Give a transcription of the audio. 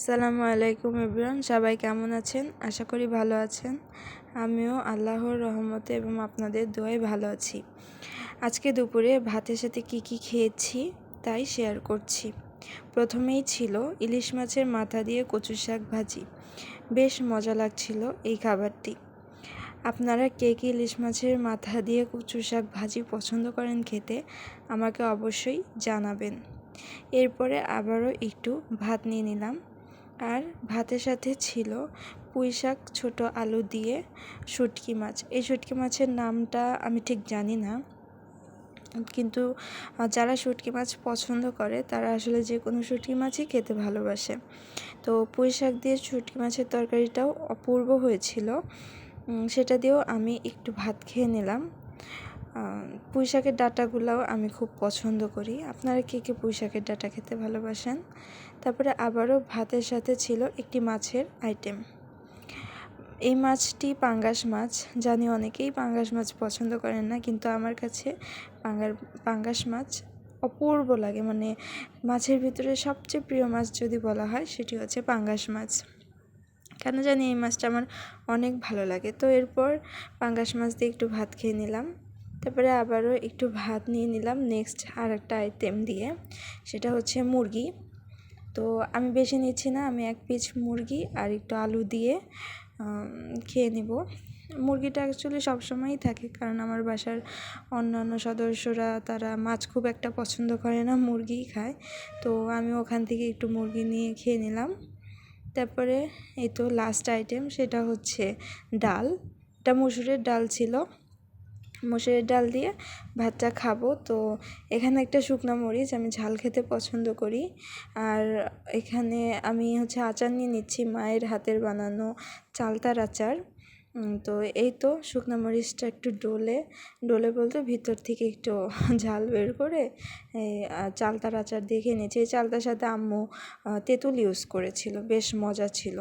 আসসালামু আলাইকুম এভরিওয়ান, সবাই কেমন আছেন? আশা করি ভালো আছেন। আমিও আল্লাহর রহমতে এবং আপনাদের দোয়ায় ভালো আছি। আজকে দুপুরে ভাতের সাথে কি খেয়েছি তাই শেয়ার করছি। প্রথমেই ছিল ইলিশ মাছের মাথা দিয়ে কচু শাক ভাজি। বেশ মজা লাগছিল এই খাবারটি। আপনারা কে ইলিশ মাছের মাথা দিয়ে কচু শাক ভাজি পছন্দ করেন খেতে, আমাকে অবশ্যই জানাবেন। এরপরে আবারও একটু ভাত নিয়ে নিলাম, আর ভাতের সাথে ছিল পুঁইশাক, ছোট আলু দিয়ে শুটকি মাছ। এই শুটকি মাছের নামটা আমি ঠিক জানি না, কিন্তু যারা শুটকি মাছ পছন্দ করে তারা আসলে যে কোনো শুটকি মাছই খেতে ভালোবাসে। তো পুঁইশাক দিয়ে শুটকি মাছের তরকারিটাও অপূর্ব হয়েছিল, সেটা দিয়েও আমি একটু ভাত খেয়ে নিলাম। পুঁইশাকের ডাঁটাগুলোও আমি খুব পছন্দ করি। আপনারা কে পুঁইশাকের ডাঁটা খেতে ভালোবাসেন? তারপরে আবারও ভাতের সাথে ছিল একটি মাছের আইটেম। এই মাছটি পাঙ্গাস মাছ। জানি অনেকেই পাঙ্গাস মাছ পছন্দ করেন না, কিন্তু আমার কাছে পাঙ্গাস মাছ অপূর্ব লাগে। মানে মাছের ভিতরে সবচেয়ে প্রিয় মাছ যদি বলা হয় সেটি হচ্ছে পাঙ্গাস মাছ। কেন জানি এই মাছটা আমার অনেক ভালো লাগে। তো এরপর পাঙ্গাস মাছ দিয়ে একটু ভাত খেয়ে নিলাম। তারপরে আবারও একটু ভাত নিয়ে নিলাম নেক্সট আর একটা আইটেম দিয়ে, সেটা হচ্ছে মুরগি। তো আমি বেশি নিচ্ছি না, আমি 1 পিস মুরগি আর একটু আলু দিয়ে খেয়ে নিব। মুরগিটা অ্যাকচুয়ালি সবসময়ই থাকে, কারণ আমার বাসার অন্যান্য সদস্যরা তারা মাছ খুব একটা পছন্দ করে না, মুরগিই খায়। তো আমি ওখান থেকে একটু মুরগি নিয়ে খেয়ে নিলাম। তারপরে এই তো লাস্ট আইটেম, সেটা হচ্ছে ডাল। এটা মসুরের ডাল ছিল, মসুরের ডাল দিয়ে ভাতটা খাবো। তো এখানে একটা শুকনো মরিচ, আমি ঝাল খেতে পছন্দ করি। আর এখানে আমি আচার নিয়ে নিচ্ছি, মায়ের হাতের বানানো চালতার আচার। তো এই তো শুকনো মরিচটা একটু ডলে বলতে ভিতর থেকে একটু ঝাল বের করে চালতার আচার দিয়ে খেয়ে নিয়েছি। এই চালতার সাথে আম্মু তেঁতুল ইউজ করেছিল, বেশ মজা ছিল।